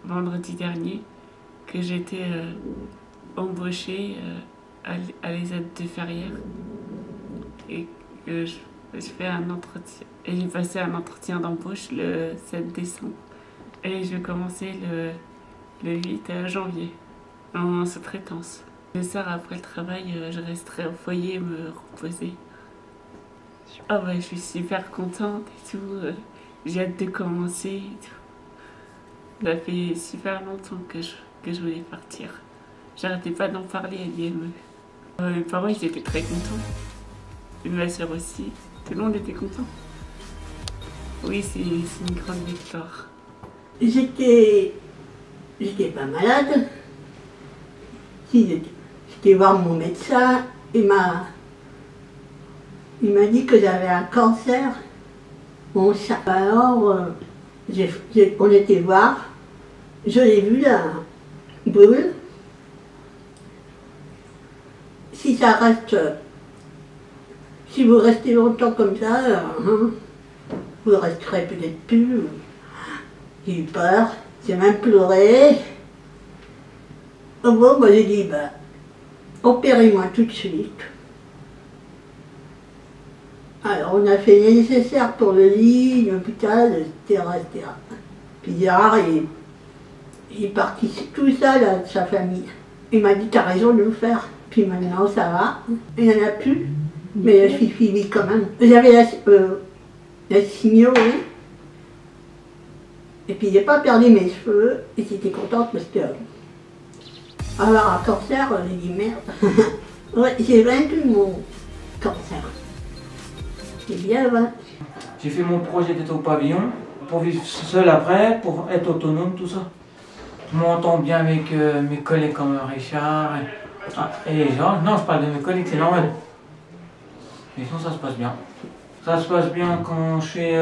Vendredi dernier que j'étais embauchée à l'ESAT de Ferrières et que je fais un entretien. Et j'ai passé un entretien d'embauche le 7 décembre. Et je vais commencer le 8 janvier en sous-traitance. Le soir après le travail, je resterai au foyer me reposer. Ah ouais, je suis super contente et tout. J'ai hâte de commencer et tout. Ça fait super longtemps que je voulais partir. J'arrêtais pas d'en parler à l'IME. Mes parents ils étaient très contents. Et ma soeur aussi. Tout le monde était content. Oui, c'est une grande victoire. J'étais pas malade. J'étais voir mon médecin. Il m'a dit que j'avais un cancer. Bon, ça. Alors, on était voir. Je l'ai vu là, brûle. Si ça reste, si vous restez longtemps comme ça, vous resterez peut-être plus. J'ai eu peur, j'ai même pleuré. Bon, moi j'ai dit, opérez-moi tout de suite. Alors on a fait le nécessaire pour le lit, l'hôpital, etc., etc. Puis Gérard, il est parti tout seul avec sa famille. Il m'a dit, t'as raison de le faire. Puis maintenant, ça va. Il n'y en a plus, mais je suis suivie quand même. J'avais la chimio, oui. Et puis j'ai pas perdu mes cheveux, et j'étais contente parce que avoir un cancer, j'ai dit merde. Ouais, j'ai vaincu mon cancer. J'ai bien vaincu. J'ai fait mon projet d'être au pavillon, pour vivre seul après, pour être autonome, tout ça. Je m'entends bien avec mes collègues comme Richard et Jean. Non, je parle de mes collègues, c'est normal. Mais sinon, ça se passe bien. Ça se passe bien quand je fais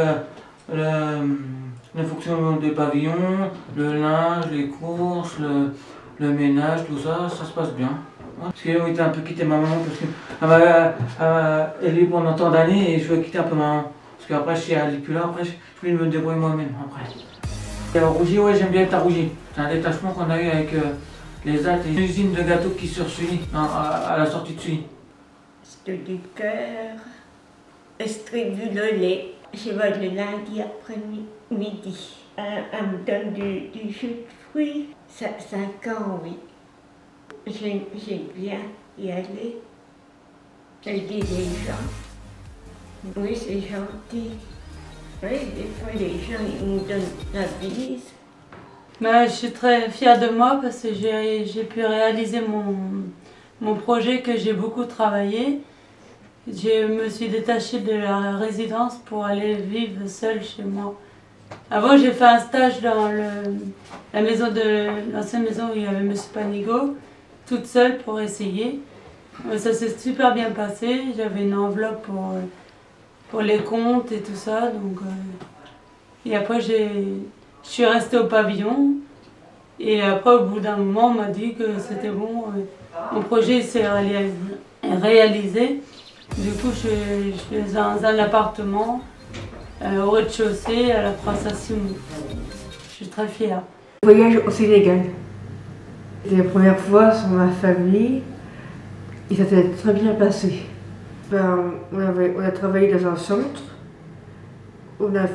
le fonctionnement des pavillons, le linge, les courses, le ménage, tout ça, ça se passe bien. Parce que j'ai un peu quitté ma maman parce qu'elle m'a élevé pendant tant d'années et je veux quitter un peu ma maman. Parce qu'après, elle n'est plus là, après, je vais me débrouiller moi-même après. Et à Rougy, ouais, j'aime bien être à Rougy. C'est un détachement qu'on a eu avec les AT, une usine de gâteaux qui sur Sully, à la sortie de Sully. C'est du cœur, extrait le lait. Je vais le lundi après-midi. Elle me donne du jus de fruits. 5 ans, oui. J'aime bien y aller. Elle dit des gens. Oui, c'est gentil. Oui, des fois, les gens ils me donnent la bise. Je suis très fière de moi parce que j'ai pu réaliser mon projet que j'ai beaucoup travaillé. Je me suis détachée de la résidence pour aller vivre seule chez moi. Avant, j'ai fait un stage dans l'ancienne maison où il y avait M. Panigo, toute seule pour essayer. Ça s'est super bien passé. J'avais une enveloppe pour les comptes et tout ça. Donc, et après, je suis restée au pavillon. Et après, au bout d'un moment, on m'a dit que c'était bon. Mon projet s'est réalisé. Du coup, je suis dans un appartement au rez-de-chaussée à la Princesse Simon. Je suis très fière. Voyage au Sénégal. C'est la première fois sans ma famille et ça s'est très bien passé. On a travaillé dans un centre.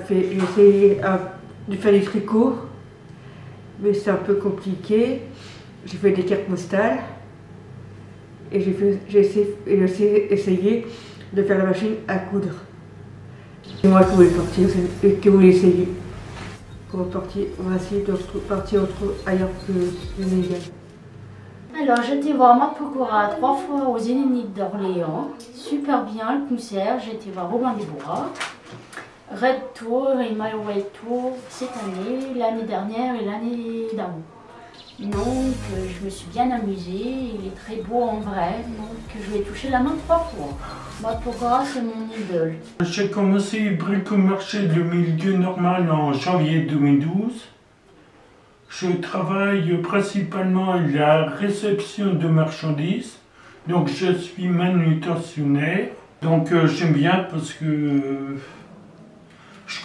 J'ai essayé de faire des tricots, mais c'est un peu compliqué. J'ai fait des cartes postales. Et j'ai essayé de faire la machine à coudre. C'est moi qui voulais partir et qui voulais essayer. On va essayer de partir ailleurs que le Sénégal. Alors j'étais voir Mat Pokora 3 fois aux Zénith d'Orléans. Super bien le concert. J'étais voir Robin des Bois, Red Tour et My Way Tour cette année, l'année dernière et l'année d'avant. Donc je me suis bien amusée, il est très beau en vrai, donc je vais toucher la main 3 fois. Mat Pokora, c'est mon idole. J'ai commencé bricomarché de milieu normal en janvier 2012. Je travaille principalement à la réception de marchandises, donc je suis manutentionnaire. Donc j'aime bien parce que Je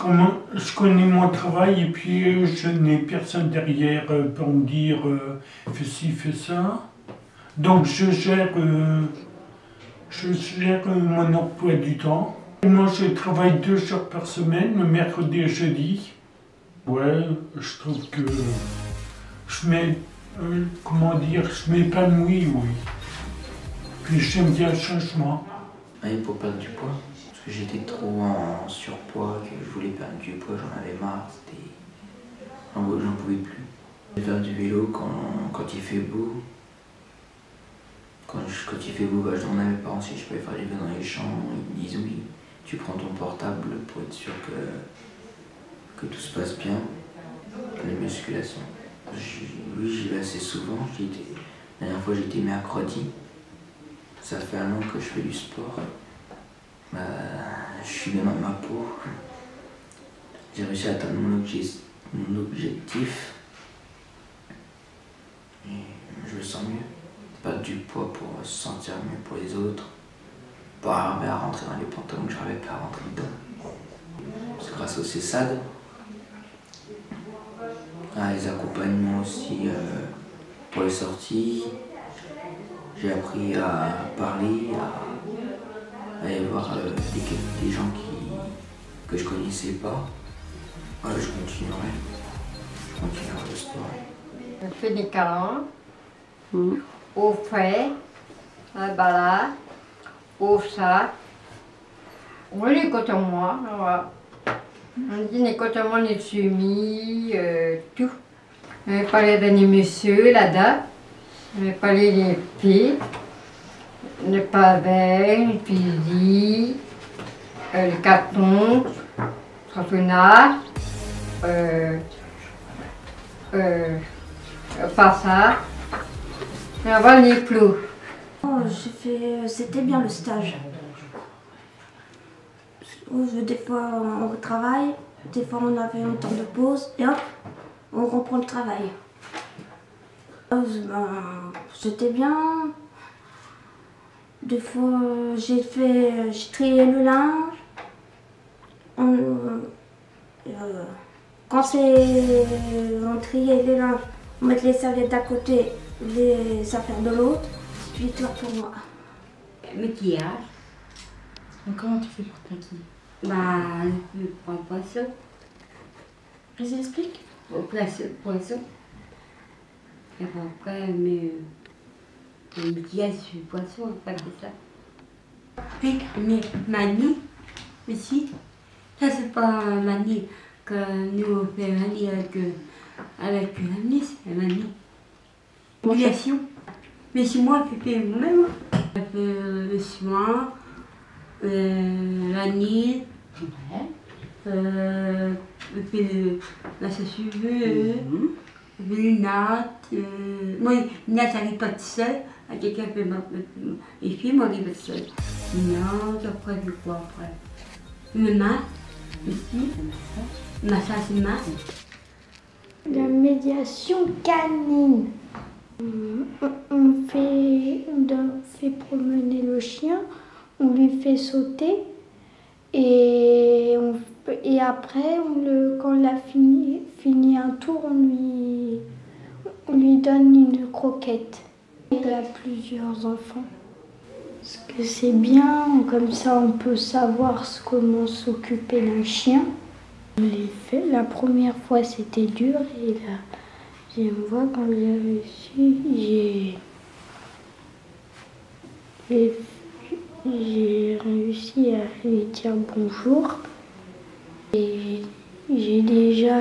connais mon travail et puis je n'ai personne derrière pour me dire fais ci, fais ça. Donc je gère mon emploi du temps. Moi je travaille 2 jours par semaine, le mercredi et jeudi. Ouais, je trouve que je m'épanouis, oui. Puis j'aime bien le changement. Et pour perdre du poids, parce que j'étais trop en surpoids, que je voulais perdre du poids, j'en avais marre, j'en pouvais plus. Je vais faire du vélo quand il fait beau. Quand il fait beau, je demande à mes parents si je peux faire du vélo dans les champs, ils me disent oui. Tu prends ton portable pour être sûr que tout se passe bien. Les musculations. Oui, j'y vais assez souvent. La dernière fois j'étais mercredi. Ça fait 1 an que je fais du sport. Je suis bien dans ma peau. J'ai réussi à atteindre mon objectif. Et je me sens mieux. Perdre du poids pour se sentir mieux pour les autres. Pas arriver à rentrer dans les pantalons que je n'arrivais pas à rentrer dedans. C'est grâce au CESAD. Les accompagnements aussi pour les sorties. J'ai appris à parler, à aller voir des gens que je connaissais pas. Voilà, je continuerai le sport. Je fais des câlins, au frais, à la balade, au sac. Oui, les côté-moi, voilà. On dit les côté-moi, les semis, tout. On va parler d'un monsieur, la date. On va parler des pieds, le pavé, le fusil, le carton, le traînard, pas ça. Et avant les plots. C'était bien le stage. Des fois on travaille, des fois on avait un temps de pause et hop, on reprend le travail. C'était bien. Des fois j'ai trié le linge. Quand on triait les linges, on mettait les serviettes d'un côté, les affaires de l'autre, puis toi pour moi. Maquillage. Donc comment tu fais pour te maquiller? Je prends le poisson. Vas-y, explique. Au poisson. Et après, le maquillage sur le poisson, après c'est ça. Puis, mes manies, ici. Ça, c'est pas un manie que nous on fait manie avec la Miss, la manie. Modulation. Mais si moi, je fais moi-même. Je fais le soin, l'anise, je fais la chaussure, je fais les nattes. Moi, les nattes, ça n'arrive pas tout seul. Quelqu'un fait les filles, moi, j'arrive pas tout seul. Les nattes, après, je quoi après? Le mat, ici, le massage de main. La médiation canine. On fait promener le chien, on lui fait sauter et après, quand il a fini un tour, on lui donne une croquette. Il a plusieurs enfants. Parce que c'est bien, comme ça on peut savoir comment s'occuper d'un chien. La première fois c'était dur et la deuxième fois quand j'ai réussi à lui dire bonjour. Et j'ai déjà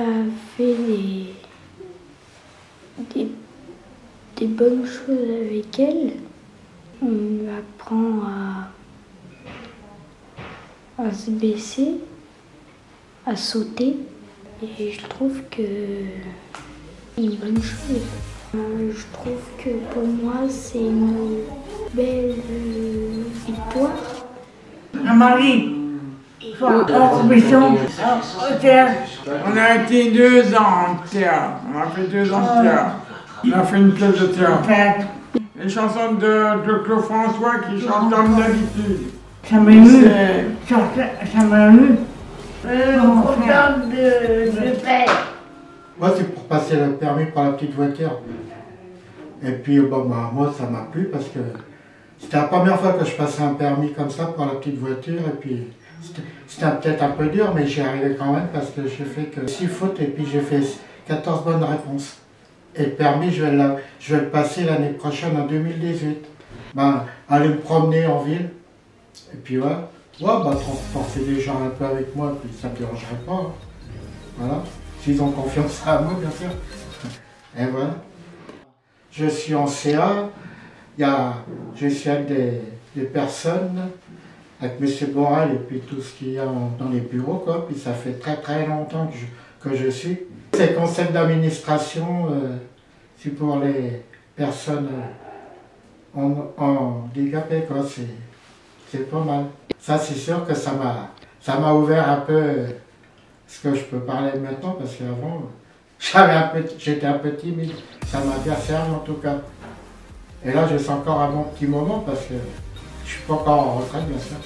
fait des bonnes choses avec elle. On lui apprend à se baisser, à sauter. Et je trouve que c'est une bonne chose. Je trouve que pour moi, c'est une belle victoire. Marie, on a été 2 ans en théâtre. On a fait 2 ans de théâtre. On a fait une pièce de théâtre. Les chansons de Claude François qui chante comme d'habitude. Ça m'a ému. Ça m'a ému. Programme de père. Moi, c'est pour passer le permis pour la petite voiture. Et puis, bon, bah, moi, ça m'a plu parce que c'était la première fois que je passais un permis comme ça pour la petite voiture. Et puis, c'était peut-être un peu dur, mais j'y arrivais quand même parce que j'ai fait que 6 fautes et puis j'ai fait 14 bonnes réponses. Et le permis, je vais le passer l'année prochaine, en 2018. Ben, aller me promener en ville. Et puis, voilà. Ouais, bah, transporter des gens un peu avec moi, puis ça ne me dérangerait pas. Hein. Voilà. S'ils ont confiance à moi, bien sûr. Et voilà. Je suis en CA. Je suis avec des personnes, avec M. Borel et puis tout ce qu'il y a dans les bureaux, quoi. Puis ça fait très très longtemps que je suis. C'est conseil d'administration, c'est pour les personnes handicapées, quoi. C'est pas mal. Ça, c'est sûr que ça m'a ouvert un peu ce que je peux parler maintenant, parce qu'avant, j'étais un peu timide. Ça m'a bien servi en tout cas. Et là, je sens encore un bon petit moment parce que je suis pas encore en retraite, bien sûr.